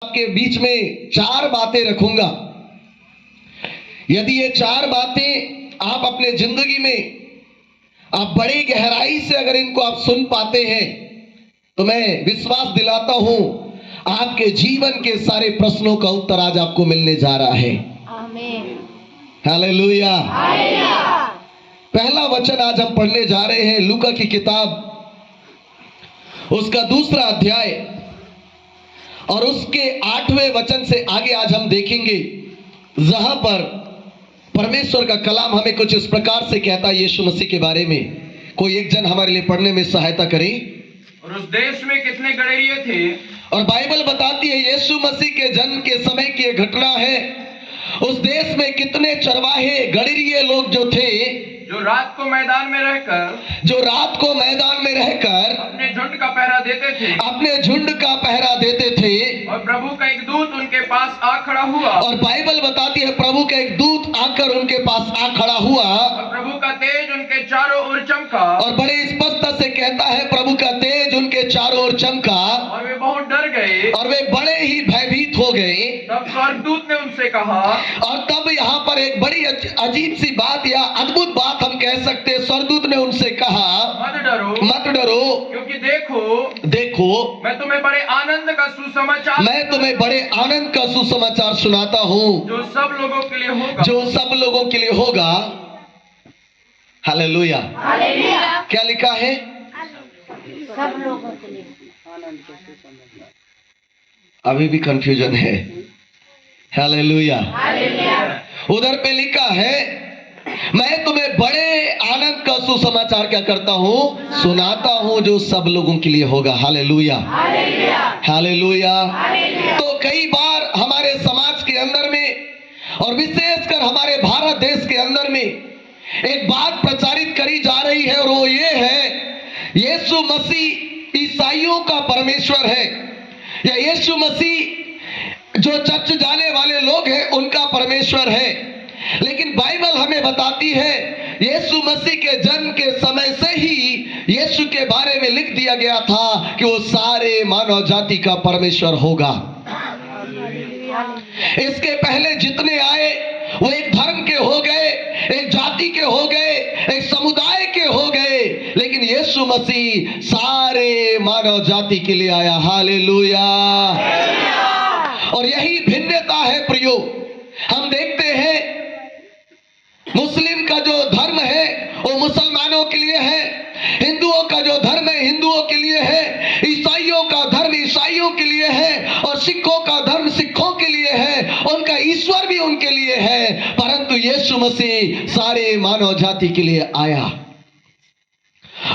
आपके बीच में 4 बातें रखूंगा। यदि ये 4 बातें आप अपने जिंदगी में आप बड़ी गहराई से अगर इनको आप सुन पाते हैं तो मैं विश्वास दिलाता हूं आपके जीवन के सारे प्रश्नों का उत्तर आज आपको मिलने जा रहा है। आमीन। हालेलुया। हालेलुया। पहला वचन आज हम पढ़ने जा रहे हैं लूका की किताब उसका 2 अध्याय और उसके 8वें वचन से आगे आज हम देखेंगे, जहां पर परमेश्वर का कलाम हमें कुछ इस प्रकार से कहता है यीशु मसीह के बारे में। कोई एक जन हमारे लिए पढ़ने में सहायता करे। और उस देश में कितने गड़ेरिये थे। और बाइबल बताती है यीशु मसीह के जन्म के समय की यह घटना है। उस देश में कितने चरवाहे गड़ेरिये लोग जो थे, जो रात को मैदान में रहकर अपने झुंड का पहरा देते थे। और प्रभु का एक दूत उनके पास आ खड़ा हुआ। और बाइबल बताती है प्रभु का एक दूत आकर उनके पास आ खड़ा हुआ। और प्रभु का तेज उनके चारों ओर चमका। और बड़े स्पष्टता से कहता है प्रभु का तेज उनके चारों ओर चमका। और वे बहुत डर गए। और वे बड़े ही भयभीत हो गए। तब स्वर्गदूत ने उनसे कहा। और तब यहाँ पर एक बड़ी अजीब सी बात या अद्भुत बात हम कह सकते हैं। स्वर्गदूत ने उनसे कहा मत डरो, क्योंकि देखो मैं तुम्हें बड़े आनंद का सुसमाचार सुनाता हूँ जो सब लोगों के लिए होगा। हालेलुया। हालेलुया। क्या लिखा है? सब लोगों के लिए। अभी भी कंफ्यूजन है। हालेलुया। हालेलुया। उधर पे लिखा है मैं तुम्हें बड़े आनंद का सुसमाचार क्या करता हूँ, सुनाता हूँ जो सब लोगों के लिए होगा। हालेलुया। हालेलुया। हालेलुया। हालेलुया। तो कई बार हमारे समाज के अंदर में और विशेषकर हमारे भारत देश के अंदर में एक बात प्रचारित करी जा रही है और वो ये है यीशु मसीह ईसाइयों का परमेश्वर है, या यीशु मसीह जो चर्च जाने वाले लोग हैं उनका परमेश्वर है। लेकिन बाइबल हमें बताती है यीशु मसीह के जन्म के समय से ही यीशु के बारे में लिख दिया गया था कि वो सारे मानव जाति का परमेश्वर होगा। इसके पहले जितने आए वो एक धर्म के हो गए, एक जाति के हो गए, एक समुदाय के हो गए, लेकिन यीशु मसीह सारे मानव जाति के लिए आया। हालेलुया। और यही भिन्नता है प्रियो। हम देखते हैं मुस्लिम का जो धर्म है वो मुसलमानों के लिए है, हिंदुओं का जो धर्म है हिंदुओं के लिए है, ईसाइयों का धर्म ईसाइयों के लिए है, और सिखों का धर्म सिखों के लिए है, उनका ईश्वर भी उनके लिए है। परंतु यीशु मसीह सारे मानव जाति के लिए आया।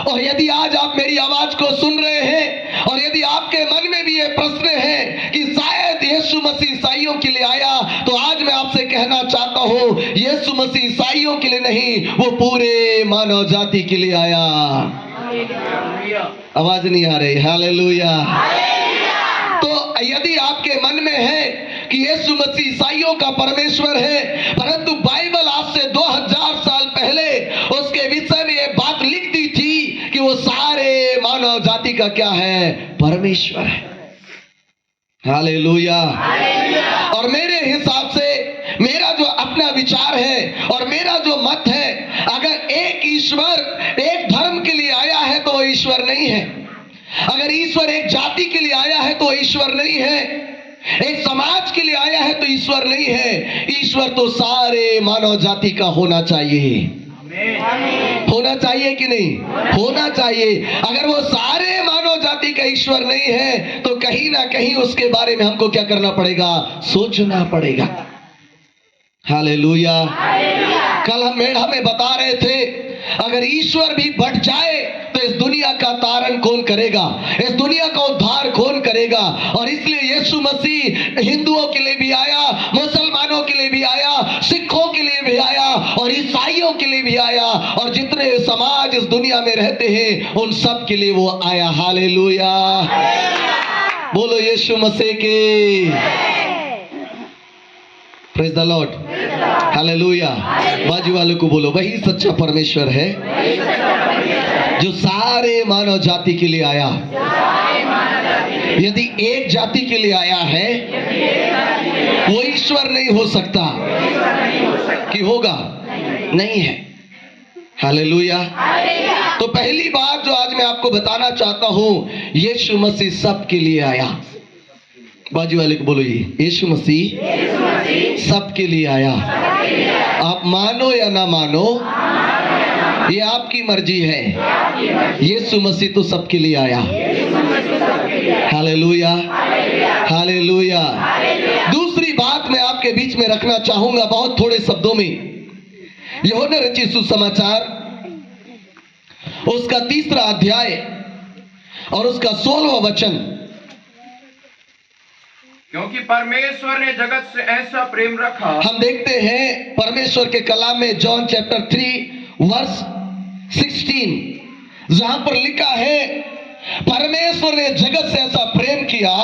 और यदि आज आप मेरी आवाज को सुन रहे हैं और यदि आपके मन में भी ये प्रश्न है कि शायद यीशु मसीह ईसाइयों के लिए आया, तो आज मैं आपसे कहना चाहता हूं यीशु मसीह ईसाइयों के लिए नहीं, वो पूरे मानव जाति के लिए आया। आवाज नहीं आ रही? हालेलुया। तो यदि आपके मन में है कि यीशु मसीह ईसाइयों का परमेश्वर है, परंतु बाइबल आज से 2000 साल पहले उसके विषय में ये बात लिख दी थी कि वो सारे मानव जाति का क्या है, परमेश्वर है। हालेलुया। और मेरे हिसाब से मेरा जो अपना विचार है और मेरा जो मत है, अगर एक ईश्वर एक धर्म के लिए आया है तो वो ईश्वर नहीं है। अगर ईश्वर एक जाति के लिए आया है तो ईश्वर नहीं है। एक समाज के लिए आया है तो ईश्वर नहीं है। ईश्वर तो सारे मानव जाति का होना चाहिए। होना चाहिए कि नहीं? होना चाहिए। अगर वो सारे मानव जाति का ईश्वर नहीं है तो कहीं ना कहीं उसके बारे में हमको क्या करना पड़ेगा, सोचना पड़ेगा। हालेलुया। कल हम मेढ़ा में बता रहे थे अगर ईश्वर भी बढ़ जाए तो इस दुनिया का तारण कौन करेगा, इस दुनिया का उद्धार कौन करेगा। और इसलिए यीशु मसीह हिंदुओं के लिए भी आया, मुसलमानों के लिए भी आया, सिखों के लिए भी आया और ईसाइयों के लिए भी आया, और जितने समाज इस दुनिया में रहते हैं उन सब के लिए वो आया। हालेलुया। बोलो यीशु मसीह के। Praise the Lord. हालेलुया। बाजू वालों को बोलो वही सच्चा परमेश्वर है जो सारे मानव जाति के लिए आया। यदि एक जाति के लिए आया है वो ईश्वर नहीं हो सकता कि होगा, नहीं है। हालेलुया। तो पहली बात जो आज मैं आपको बताना चाहता हूं, यीशु मसीह सबके लिए आया। बाजू वाले को बोलो, ये यीशु मसीह सबके लिए आया। आप मानो या ना मानो, ये आपकी मर्जी है। यीशु मसीह तो सबके लिए आया। Hallelujah, hallelujah. दूसरी बात मैं आपके बीच में रखना चाहूंगा बहुत थोड़े शब्दों में। यूहन्ना रचित सुसमाचार उसका 3 अध्याय और उसका 16वां वचन। क्योंकि परमेश्वर ने जगत से ऐसा प्रेम रखा। हम देखते हैं परमेश्वर के कलाम में जॉन चैप्टर 3 वर्स 16, जहां पर लिखा है परमेश्वर ने जगत से ऐसा प्रेम किया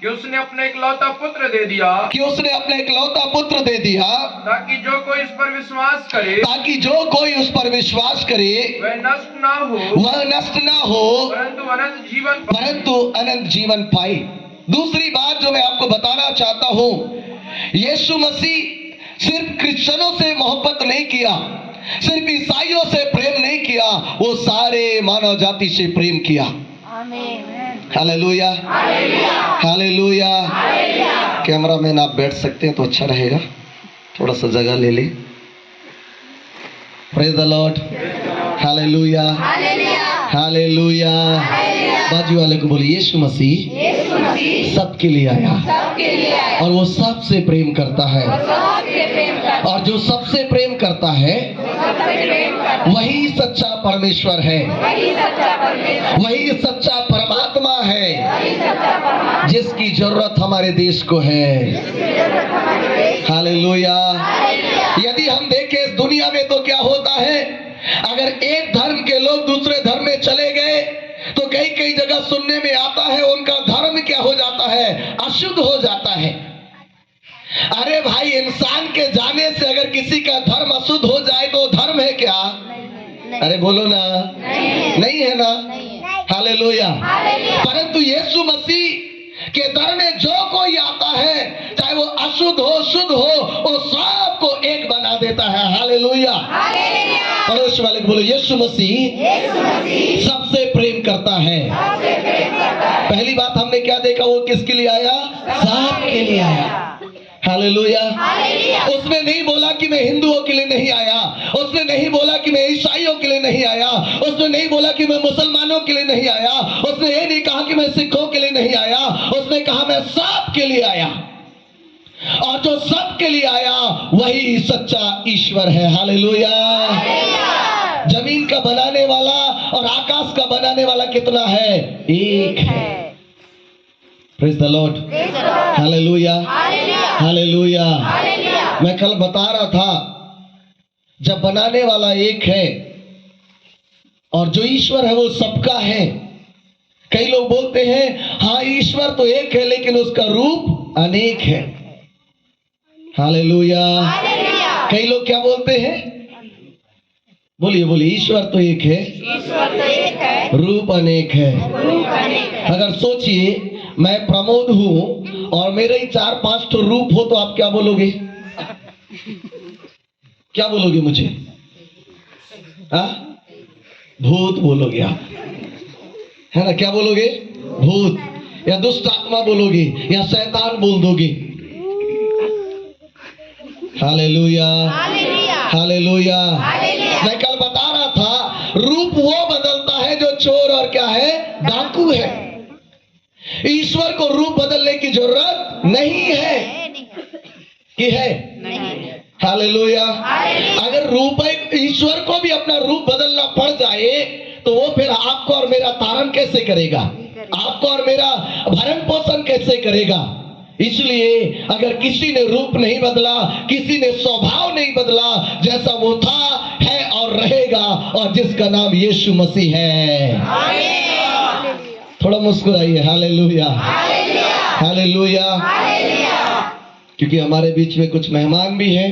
कि उसने अपने इकलौता पुत्र दे दिया, कि उसने अपने इकलौता पुत्र दे दिया, ताकि जो कोई इस पर विश्वास करे, ताकि जो कोई उस पर विश्वास करे वह नष्ट ना हो, वह नष्ट ना हो, परंतु अनंत जीवन पाए। दूसरी बात जो मैं आपको बताना चाहता हूं, यीशु मसीह सिर्फ क्रिश्चियनों से मोहब्बत नहीं किया, सिर्फ ईसाइयों से प्रेम नहीं किया, वो सारे मानव जाति से प्रेम किया। Hallelujah, hallelujah. कैमरामैन आप बैठ सकते हैं तो अच्छा रहेगा, थोड़ा सा जगह ले ले। Praise the Lord, hallelujah, hallelujah. बाजू वाले को बोलिए, यीशु मसीह सबके लिए आया और वो सबसे प्रेम करता है, और जो सबसे प्रेम करता है वही सच्चा परमेश्वर है, वही सच्चा परमात्मा है जिसकी जरूरत हमारे देश को है। हालेलुया। यदि हम देखें इस दुनिया में तो क्या होता है, अगर एक धर्म के लोग दूसरे धर्म में चले गए तो कई कई जगह सुनने में आता है उनका धर्म क्या हो जाता है, अशुद्ध हो जाता है। अरे भाई, इंसान के जाने से अगर किसी का धर्म अशुद्ध हो जाए तो धर्म है क्या? अरे बोलो ना, नहीं है ना। हालेलुया। परंतु यीशु मसीह के दर में जो कोई आता है, चाहे वो अशुद्ध हो शुद्ध हो, वो सबको एक बना देता है। हालेलुया। पड़ोस वाले को बोलो, यीशु मसीह सबसे प्रेम करता है। पहली बात हमने क्या देखा, वो किसके लिए आया? सबके लिए आया। हालेलुया। उसने नहीं बोला कि मैं हिंदुओं के लिए नहीं आया, उसने नहीं बोला कि मैं ईसाइयों के लिए नहीं आया, उसने नहीं बोला कि मैं मुसलमानों के लिए नहीं आया, उसने ये नहीं कहा कि मैं सिखों के लिए नहीं आया, उसने कहा मैं सबके लिए आया। और जो सबके लिए आया वही सच्चा ईश्वर है। हालेलुया। जमीन का बनाने वाला और आकाश का बनाने वाला कितना है? एक है। Praise the Lord, hallelujah, hallelujah. मैं कल बता रहा था, जब बनाने वाला एक है और जो ईश्वर है वो सबका है। कई लोग बोलते हैं हाँ ईश्वर तो एक है लेकिन उसका रूप अनेक है। हालेलुया। कई लोग क्या बोलते हैं? बोलिए बोलिए, ईश्वर तो एक है, रूप अनेक है। अगर सोचिए मैं प्रमोद हूं और मेरे ही 4-5 तो रूप हो तो आप क्या बोलोगे? क्या बोलोगे मुझे? भूत बोलोगे आप, है ना? क्या बोलोगे? भूत या दुष्ट आत्मा बोलोगे या शैतान बोल दोगे। Hallelujah, hallelujah. मैं कल बता रहा था, रूप वो बदलता है जो चोर और क्या है? डाकू है। ईश्वर को रूप बदलने की जरूरत नहीं है कि है? हालेलुया। अगर रूप ईश्वर को भी अपना रूप बदलना पड़ जाए तो वो फिर आपको और मेरा तारण कैसे करेगा? आपको और मेरा भरण पोषण कैसे करेगा? इसलिए अगर किसी ने रूप नहीं बदला, किसी ने स्वभाव नहीं बदला, जैसा वो था है और रहेगा, और जिसका नाम यीशु मसीह है। थोड़ा मुस्कुराइए। Hallelujah, hallelujah. क्योंकि हमारे बीच में कुछ मेहमान भी हैं,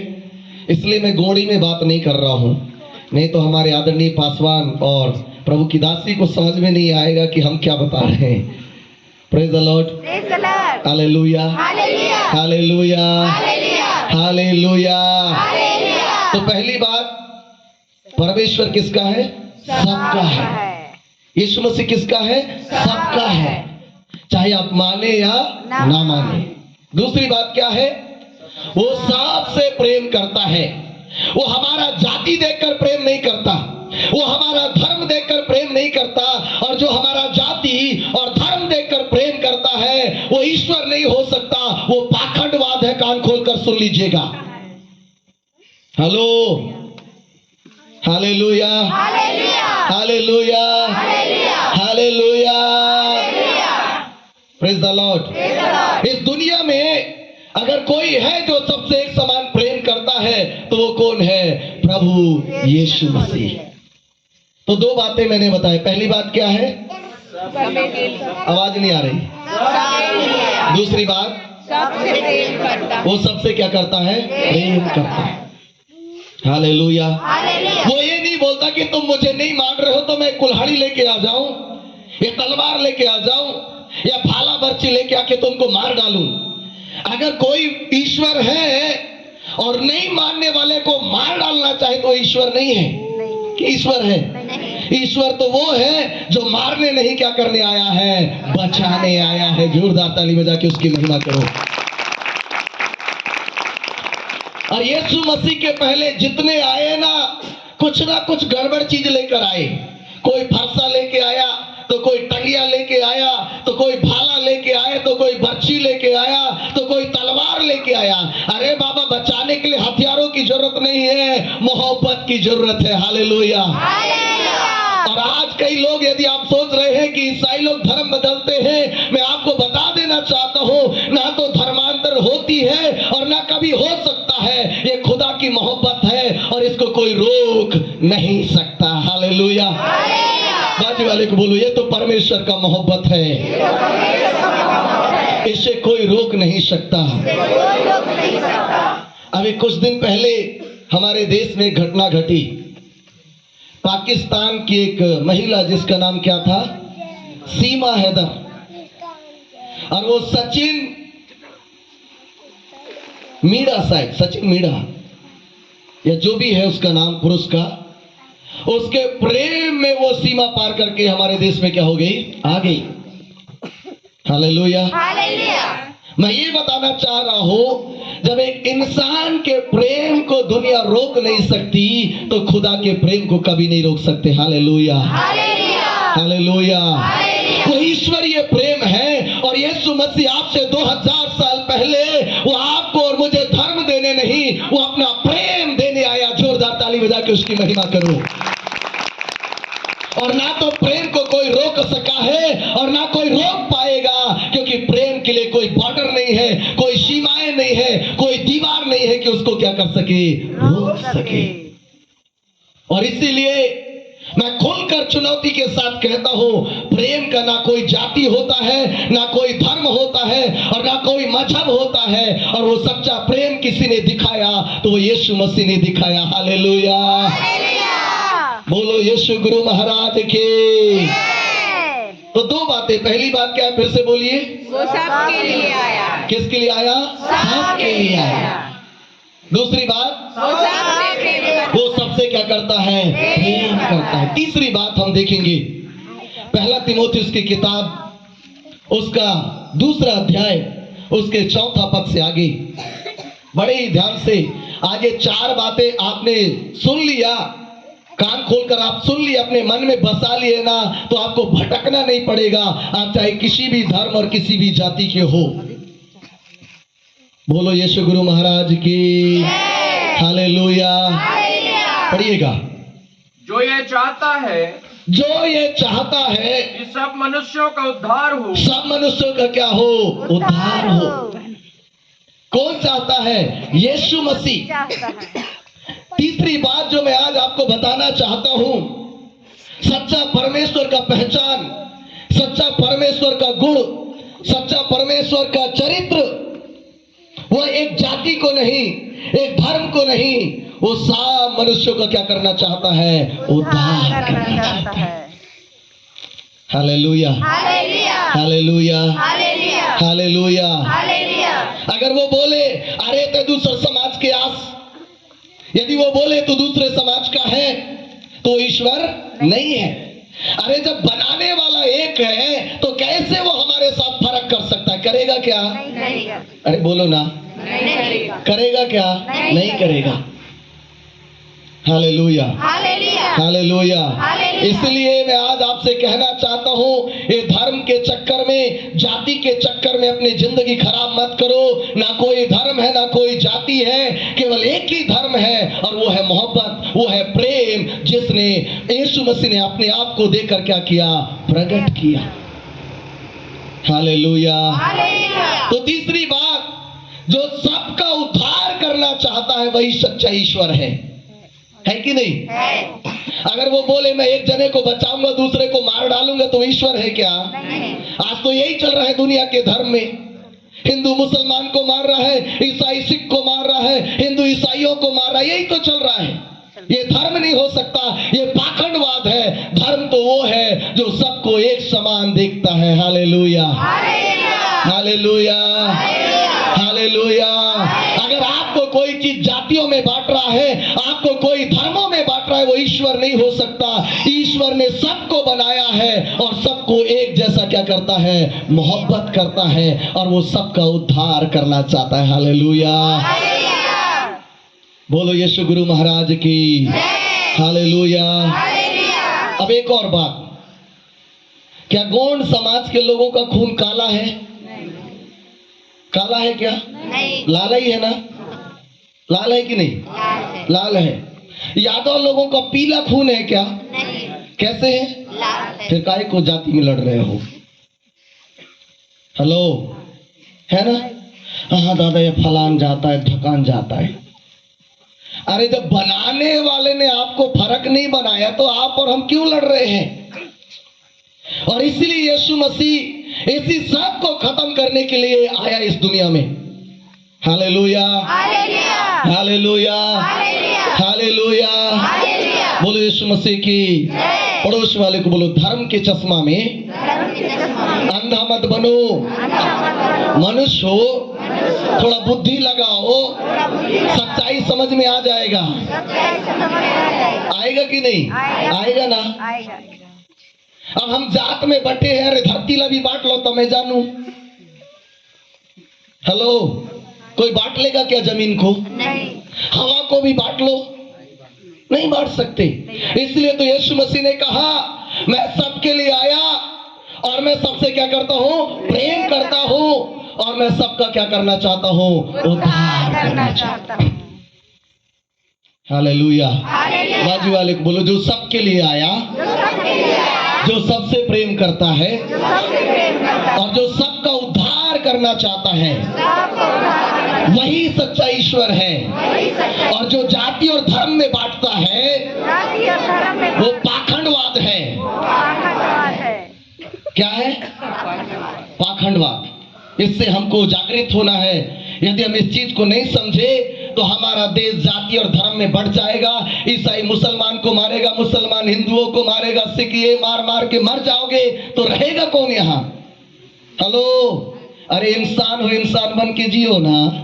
इसलिए मैं गोड़ी में बात नहीं कर रहा हूं, नहीं तो हमारे आदरणीय पासवान और प्रभु की दासी को समझ में नहीं आएगा कि हम क्या बता रहे हैं। Praise the Lord, Praise the Lord. Hallelujah, Hallelujah. Hallelujah, Hallelujah. Hallelujah. Hallelujah. तो पहली बात, परमेश्वर किसका है? सबका है। यीशु मसीह किसका है? सबका है, चाहे आप माने या ना माने। दूसरी बात क्या है? वो सबसे प्रेम करता है। वो हमारा जाति देखकर प्रेम नहीं करता, वो हमारा धर्म देखकर प्रेम नहीं करता, और जो हमारा जाति और धर्म देखकर प्रेम करता है वो ईश्वर नहीं हो सकता, वो पाखंडवाद है। कान खोलकर सुन लीजिएगा। Hello, hallelujah, Hallelujah. Hallelujah, Hallelujah. Hallelujah, praise the Lord. Praise the Lord. इस दुनिया में अगर कोई है जो सबसे एक समान प्रेम करता है तो वो कौन है? प्रभु यीशु मसीह। तो दो बातें मैंने बताई। पहली बात क्या है? आवाज नहीं आ रही। दूसरी बात, सबसे प्रेम करता वो सबसे क्या करता है? प्रेम करता है। हालेलुया। Hallelujah. वो ये नहीं बोलता कि तुम मुझे नहीं मान रहे हो तो मैं कुल्हाड़ी लेके आ जाऊं, या तलवार लेके आ जाऊं, या भाला बर्ची लेके आके तुमको मार डालूं। अगर कोई ईश्वर है और नहीं मानने वाले को मार डालना चाहे तो ईश्वर नहीं है कि ईश्वर है? ईश्वर तो वो है जो मारने नहीं, क्या करने आया है? बचाने आया है। जोरदार ताली बजा के उसकी महिमा करो। और यीशु मसीह के पहले जितने आए ना कुछ गड़बड़ चीज लेकर आए। कोई फरसा लेके आया, तो कोई टंगिया लेके आया, तो कोई भाला लेके आया, तो कोई बर्छी लेके आया, तो कोई तलवार लेके आया। अरे बाबा, बचाने के लिए हथियारों की जरूरत नहीं है, मोहब्बत की जरूरत है। हालेलुया। और आज कई लोग, यदि आप सोच रहे हैं कि ईसाई लोग धर्म बदलते हैं, मैं आपको बता देना चाहता हूं, ना तो धर्मांतर होती है और ना कभी हो सकता है। ये खुदा की मोहब्बत है और इसको कोई रोक नहीं सकता। हालेलुया। बाजू वाले को बोलो, ये तो परमेश्वर का मोहब्बत है, इसे कोई रोक नहीं सकता। अभी कुछ दिन पहले हमारे देश में एक घटना घटी। पाकिस्तान की एक महिला, जिसका नाम क्या था? सीमा हैदर, और वो सचिन मीणा, शायद सचिन मीणा या जो भी है उसका नाम, पुरुष का, उसके प्रेम में वो सीमा पार करके हमारे देश में क्या हो गई? आ गई। हालेलुया। मैं ये बताना चाह रहा हूं, जब एक इंसान के प्रेम को दुनिया रोक नहीं सकती तो खुदा के प्रेम को कभी नहीं रोक सकते। Hallelujah, hallelujah. वो ईश्वरीय प्रेम है, और यीशु मसीह आपसे 2000 साल पहले वो आपको और मुझे धर्म देने नहीं, वो अपना प्रेम देने आया। जोरदार ताली बजा के उसकी महिमा करो। और ना तो प्रेम को कोई रोक सका है और ना कोई रोक पाएगा, क्योंकि प्रेम के लिए कोई बॉर्डर नहीं है, कोई सीमाएं नहीं है, कोई दीवार नहीं है कि उसको क्या कर सके? रोक सके। और इसीलिए मैं खुलकर चुनौती के साथ कहता हूं, प्रेम का ना कोई जाति होता है, ना कोई धर्म होता है, और ना कोई मजहब होता है। और वो सच्चा प्रेम किसी ने दिखाया तो वो यीशु मसीह ने दिखाया। हालेलुया। बोलो यीशु गुरु महाराज के। तो दो बातें। पहली बात क्या है? फिर से बोलिए। वो सबके लिए आया। किसके लिए आया? सबके लिए आया। दूसरी बात, वो सबसे प्रेम करता वो सबसे क्या करता है? प्रेम करता है। तीसरी बात हम देखेंगे, पहला तीमुथियुस की किताब, उसका 2 अध्याय, उसके 4 पद से आगे। बड़े ही ध्यान से आज ये 4 बातें आपने सुन लिया, कान खोलकर आप सुन लिए, अपने मन में बसा लिए ना, तो आपको भटकना नहीं पड़ेगा। आप चाहे किसी भी धर्म और किसी भी जाति के हो। बोलो यीशु गुरु महाराज की। हालेलुया। पढ़िएगा। जो ये चाहता है जो ये चाहता है कि सब मनुष्यों का उद्धार हो, सब मनुष्यों का क्या हो? उद्धार हो। कौन चाहता है? यीशु मसीह। तीसरी बात जो मैं आज आपको बताना चाहता हूं, सच्चा परमेश्वर का पहचान, सच्चा परमेश्वर का गुण, सच्चा परमेश्वर का चरित्र, वो एक जाति को नहीं, एक धर्म को नहीं, वो सब मनुष्यों का क्या करना चाहता है? उद्धार करना चाहता है। Hallelujah. Hallelujah, hallelujah hallelujah. Hallelujah अगर वो बोले अरे तो दूसरे समाज के आस, यदि वो बोले तो दूसरे समाज का है, तो ईश्वर नहीं है। अरे जब बनाने वाला एक है तो कैसे वो हमारे साथ फर्क कर सकता है? करेगा क्या? नहीं करेगा, अरे बोलो ना, नहीं करेगा, करेगा क्या? नहीं करेगा। Hallelujah, hallelujah hallelujah. हालेलुया। इसलिए मैं आज आपसे कहना चाहता हूँ, ये धर्म के चक्कर में, जाति के चक्कर में अपनी जिंदगी खराब मत करो। ना कोई धर्म है, ना कोई जाति है, केवल एक ही धर्म है और वो है मोहब्बत, वो है प्रेम, जिसने यीशु मसीह ने अपने आप को देकर क्या किया? प्रकट किया। हालेलुया। हालेलुया। तो तीसरी बात, जो सबका उद्धार करना चाहता है वही सच्चा ईश्वर है कि नहीं? है, अगर वो बोले मैं एक जने को बचाऊंगा दूसरे को मार डालूंगा, तो ईश्वर है क्या? नहीं, आज तो यही चल रहा है दुनिया के धर्म में। हिंदू मुसलमान को मार रहा है, ईसाई सिख को मार रहा है, हिंदू ईसाइयों को मार रहा है, यही तो चल रहा है। ये धर्म नहीं हो सकता, ये पाखंडवाद है। धर्म तो वो है जो सबको एक समान देखता है। Hallelujah, hallelujah hallelujah, hallelujah. अगर आपको कोई चीज जातियों में बांट रहा है, आपको कोई धर्मों में बांट रहा है, वो ईश्वर नहीं हो सकता। ईश्वर ने सबको बनाया है और सबको एक जैसा क्या करता है? मोहब्बत करता है और वो सबका उद्धार करना चाहता है। हालेलुया, बोलो यीशु गुरु महाराज की हालेलुया। अब एक और बात, क्या गौंड समाज के लोगों का खून काला है? काला है क्या? नहीं, लाल ही है ना? लाल है कि नहीं? लाल है, लाल है। यादव लोगों का पीला खून है क्या? नहीं, कैसे है? लाल है, फिर काहे को जाति में लड़ रहे हो? हेलो, है ना? हाँ दादा, ये फलान जाता है, ढकान जाता है। अरे जब बनाने वाले ने आपको फर्क नहीं बनाया तो आप और हम क्यों लड़ रहे हैं? और इसीलिए यीशु मसीह इसी सब को खत्म करने के लिए आया इस दुनिया में। Hallelujah, hallelujah hallelujah, hallelujah hallelujah. Hallelujah. बोलो यीशु मसीह की। जय। पड़ोस वाले को बोलो, धर्म के चश्मा में धर्म के चश्मा में अंधा मत बनो, अंधा मत बनो, मनुष्य हो, थोड़ा बुद्धि लगाओ, थोड़ा बुद्धि लगाओ, सच्चाई समझ में आ जाएगा। सच्चाई से समझ में आ जाएगा। आएगा कि नहीं? आएगा। आएगा ना? आएगा। अब हम जात में बटे हैं, अरे धरती ला भी बांट लो तो मैं जानू। हेलो, कोई बांट लेगा क्या जमीन को? नहीं, हवा को भी बांट लो, नहीं बांट सकते। इसलिए तो यीशु मसीह ने कहा, मैं सबके लिए आया और मैं सबसे क्या करता हूँ? प्रेम करता हूँ और मैं सबका क्या करना चाहता हूँ? उद्धार करना चाहता हूँ। हालेलुया। हालेलुया। बाजू वाले को बोलो, जो सबके लिए आया, जो सबके लिए आया, जो सबसे प्रेम करता है जो सबसे प्रेम करता है, और जो सबका उद्धार करना चाहता है, सबको उद्धार करता है, वही सच्चा ईश्वर है। वही सच्चा। और जो जाति और धर्म में बांटता है, जाति और धर्म में वो पाखंडवाद है। पाखंडवाद है। क्या है? पाखंडवाद। इससे हमको जागृत होना है। यदि हम इस चीज को नहीं समझे तो हमारा देश जाति और धर्म में बढ़ जाएगा। ईसाई मुसलमान को मारेगा, मुसलमान हिंदुओं को मारेगा, सिख ये मार मार के मर जाओगे तो रहेगा कौन यहाँ? हेलो, अरे इंसान हो, इंसान बन के जियो ना।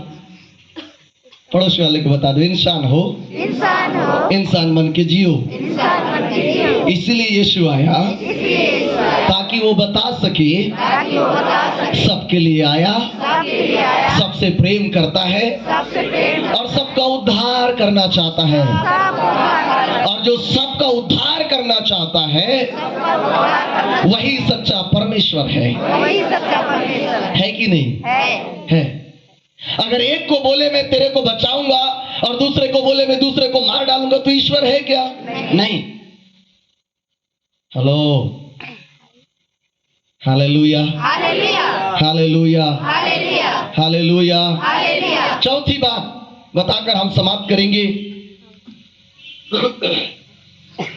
पड़ोस वाले को बता दो, इंसान हो, इंसान हो, इंसान बन के जियो। इंसान बन के जियो। इसलिए यीशु आया इसलिए यीशु आया, ताकि वो बता सके ताकि वो बता सके सबके लिए आया, सबके लिए आया, सबसे प्रेम करता है सबसे प्रेम और सबका उद्धार करना चाहता है। सबको उद्धार करना, और जो सबका उद्धार करना चाहता है सबका उद्धार करना, वही सच्चा परमेश्वर है। वही सच्चा परमेश्वर है कि नहीं? है। अगर एक को बोले मैं तेरे को बचाऊंगा और दूसरे को बोले मैं दूसरे को मार डालूंगा, तो ईश्वर है क्या? नहीं। Hello, hallelujah, hallelujah, hallelujah, hallelujah, hallelujah. Hallelujah. चौथी बात बताकर हम समाप्त करेंगे।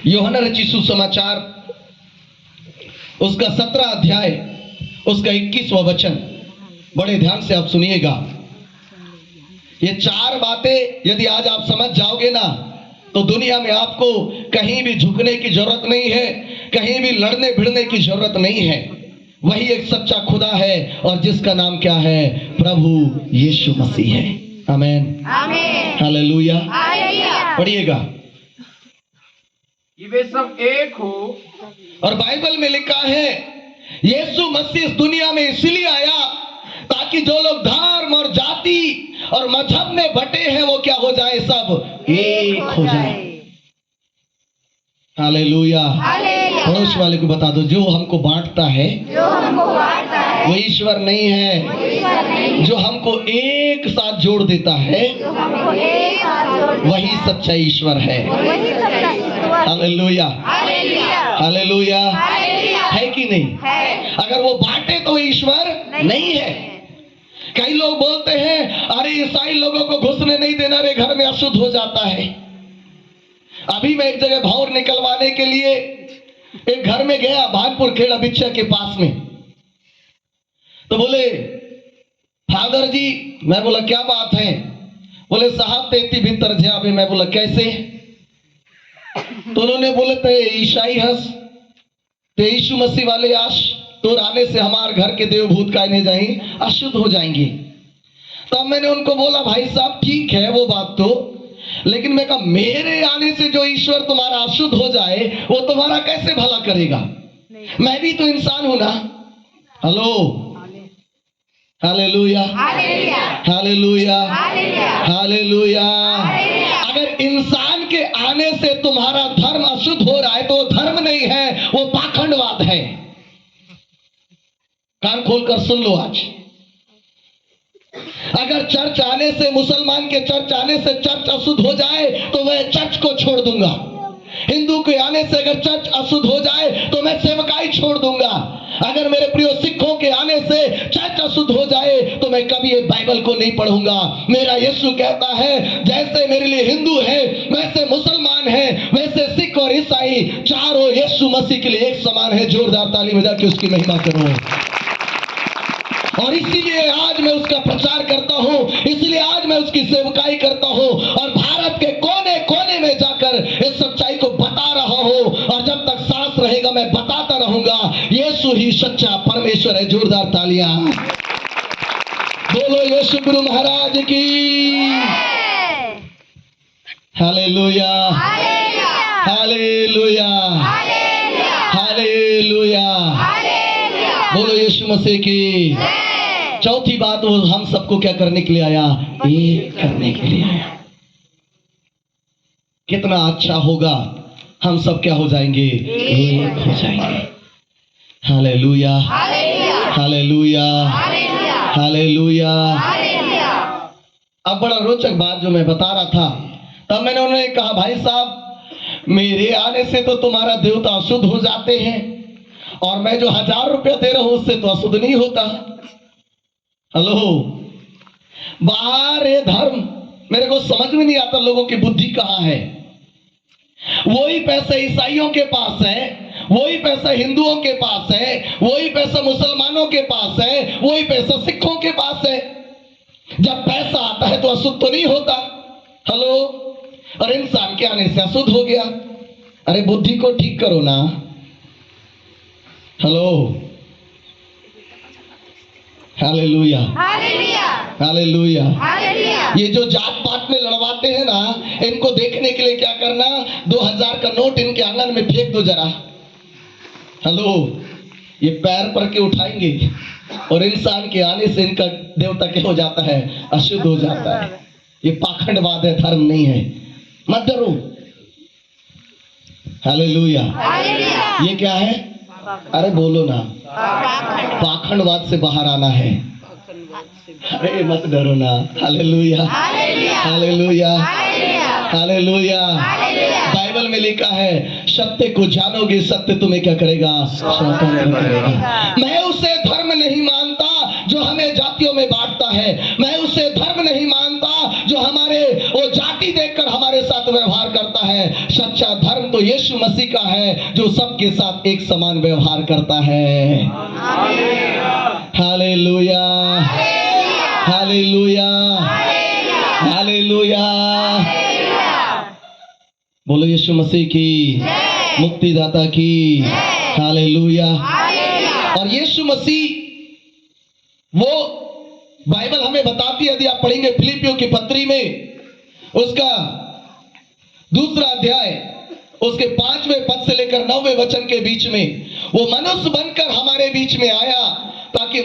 यूहन्ना रचित सुसमाचार उसका 17 अध्याय उसका 21वां वचन, बड़े ध्यान से आप सुनिएगा। ये 4 बातें यदि आज आप समझ जाओगे ना, तो दुनिया में आपको कहीं भी झुकने की जरूरत नहीं है, कहीं भी लड़ने भिड़ने की जरूरत नहीं है। वही एक सच्चा खुदा है और जिसका नाम क्या है? प्रभु यीशु मसीह है। आमेन, आमीन। हालेलुया। हालेलुया। पढ़िएगा। कि वे सब एक हो और बाइबल में लिखा है यीशु मसीह इस दुनिया में इसलिए आया ताकि जो लोग धर्म और जाति और मजहब में बटे हैं वो क्या हो जाए? सब एक हो जाए। हालेलुया। हालेलुया। पड़ोस वाले को बता दो, जो हमको बांटता है जो हमको बांटता है वो ईश्वर नहीं है, ईश्वर नहीं, जो हमको एक साथ जोड़ देता है जो हमको एक साथ जोड़ देता वही सच्चा ईश्वर है। वही सच्चा ईश्वर। Hallelujah, hallelujah. हालेलुया। हालेलुया। है कि नहीं? है। अगर वो बांटे तो ईश्वर नहीं है। कई लोग बोलते हैं अरे ईसाई लोगों को घुसने नहीं देना, रे घर में अशुद्ध हो जाता है। अभी मैं एक जगह भौर निकलवाने के लिए एक घर में गया, भागपुर खेड़ा बिच्छा के पास में। तो बोले फादर जी, मैं बोला क्या बात है? बोले साहब तेती भीतर जावे। मैं बोला कैसे? तो उन्होंने बोले ते ईसाई हंस ते यीशु मसीह वाले आश तो आने से हमारे घर के देवभूत कायने जाएंगे, अशुद्ध हो जाएंगे। तब मैंने उनको बोला भाई साहब ठीक है वो बात तो, लेकिन मैं कहा मेरे आने से जो ईश्वर तुम्हारा अशुद्ध हो जाए वो तुम्हारा कैसे भला करेगा? मैं भी तो इंसान हूं ना। Hello, hallelujah, hallelujah. Hallelujah, hallelujah. Hallelujah. Hallelujah. अगर इंसान के आने से तुम्हारा धर्म अशुद्ध हो रहा है तो वो धर्म नहीं है, वो पाखंडवाद है। कान खोलकर सुन लो आज। अगर चर्च आने से, मुसलमान के चर्च आने से चर्च अशुद्ध हो जाए तो मैं चर्च को छोड़ दूंगा। हिंदू के आने से अगर चर्च अशुद्ध हो जाए तो मैं सेवकाई छोड़ दूंगा। अगर मेरे प्रिय सिखों के आने से चर्च अशुद्ध हो जाए तो मैं कभी ये बाइबल को नहीं पढ़ूंगा। मेरा यीशु कहता है जैसे मेरे लिए हिंदू है, वैसे मुसलमान है, वैसे सिख और ईसाई चारों यीशु मसीह के लिए एक समान है। जोरदार ताली बजा के उसकी महिमा करो। और इसीलिए आज मैं उसका प्रचार करता हूं, इसलिए आज मैं उसकी सेवकाई करता हूं और भारत के कोने कोने में जाकर इस सच्चाई को बता रहा हूं। और जब तक सांस रहेगा मैं बताता रहूंगा यीशु ही सच्चा परमेश्वर है। जोरदार तालियां बोलो यीशु गुरु महाराज की। Hallelujah, hallelujah. Hallelujah, hallelujah. Hallelujah. Hallelujah. बोलो यीशु मसीह की। चौथी बात, वो हम सबको क्या करने के लिए आया? एक करने के लिए आया। कितना अच्छा होगा हम सब क्या हो जाएंगे? एक हो जाएंगे। Hallelujah, hallelujah. Hallelujah, hallelujah. Hallelujah. Hallelujah. अब बड़ा रोचक बात जो मैं बता रहा था, तब मैंने उन्हें कहा भाई साहब मेरे आने से तो तुम्हारा देवता अशुद्ध हो जाते हैं और मैं जो 1000 रुपया दे रहा हूं उससे तो अशुद्ध नहीं होता। हेलो, बाहर ये धर्म मेरे को समझ में नहीं आता, लोगों की बुद्धि कहाँ है। वही पैसा ईसाइयों के पास है, वही पैसा हिंदुओं के पास है, वही पैसा मुसलमानों के पास है, वही पैसा सिखों के पास है। जब पैसा आता है तो अशुद्ध तो नहीं होता। हेलो, और इंसान के आने से अशुद्ध हो गया। अरे बुद्धि को ठीक करो ना। Hello, hallelujah, hallelujah. Hallelujah. Hallelujah. ये जो जात पात में लड़वाते हैं ना, इनको देखने के लिए क्या करना, 2000 का नोट इनके आंगन में फेंक दो जरा। हेलो, ये पैर पर के उठाएंगे और इंसान के आने से इनका देवता क्या हो जाता है? अशुद्ध हो जाता है। ये पाखंडवाद है, धर्म नहीं है। मत डरो। हालेलुया। हालेलुया। ये क्या है? अरे बोलो ना, पाखंडवाद से बाहर आना है। अरे मत डरो ना। Hallelujah, hallelujah. Hallelujah, hallelujah. Hallelujah. Hallelujah. Bible में लिखा है सत्य को जानोगे, सत्य तुम्हें क्या करेगा? स्वतंत्र करेगा। मैं उसे धर्म नहीं मानता जो हमें जातियों में बांटता है। मैं उसे धर्म नहीं मानता जो हमारे वो जाति देखकर हमारे साथ व्यवहार करता है। सच्चा धर्म तो यीशु मसीह का है जो सबके साथ एक समान व्यवहार करता है। Hallelujah, hallelujah, hallelujah. बोलो यीशु मसीह की, मुक्तिदाता की। हालेलुया। और यीशु मसीह वो बाइबल हमें बताती है, यदि आप पढ़ेंगे फिलिपियों की पत्री में उसका 2 अध्याय उसके 5वें पद से लेकर 9वें वचन के बीच में, वो मनुष्य बनकर हमारे बीच में आया ताकि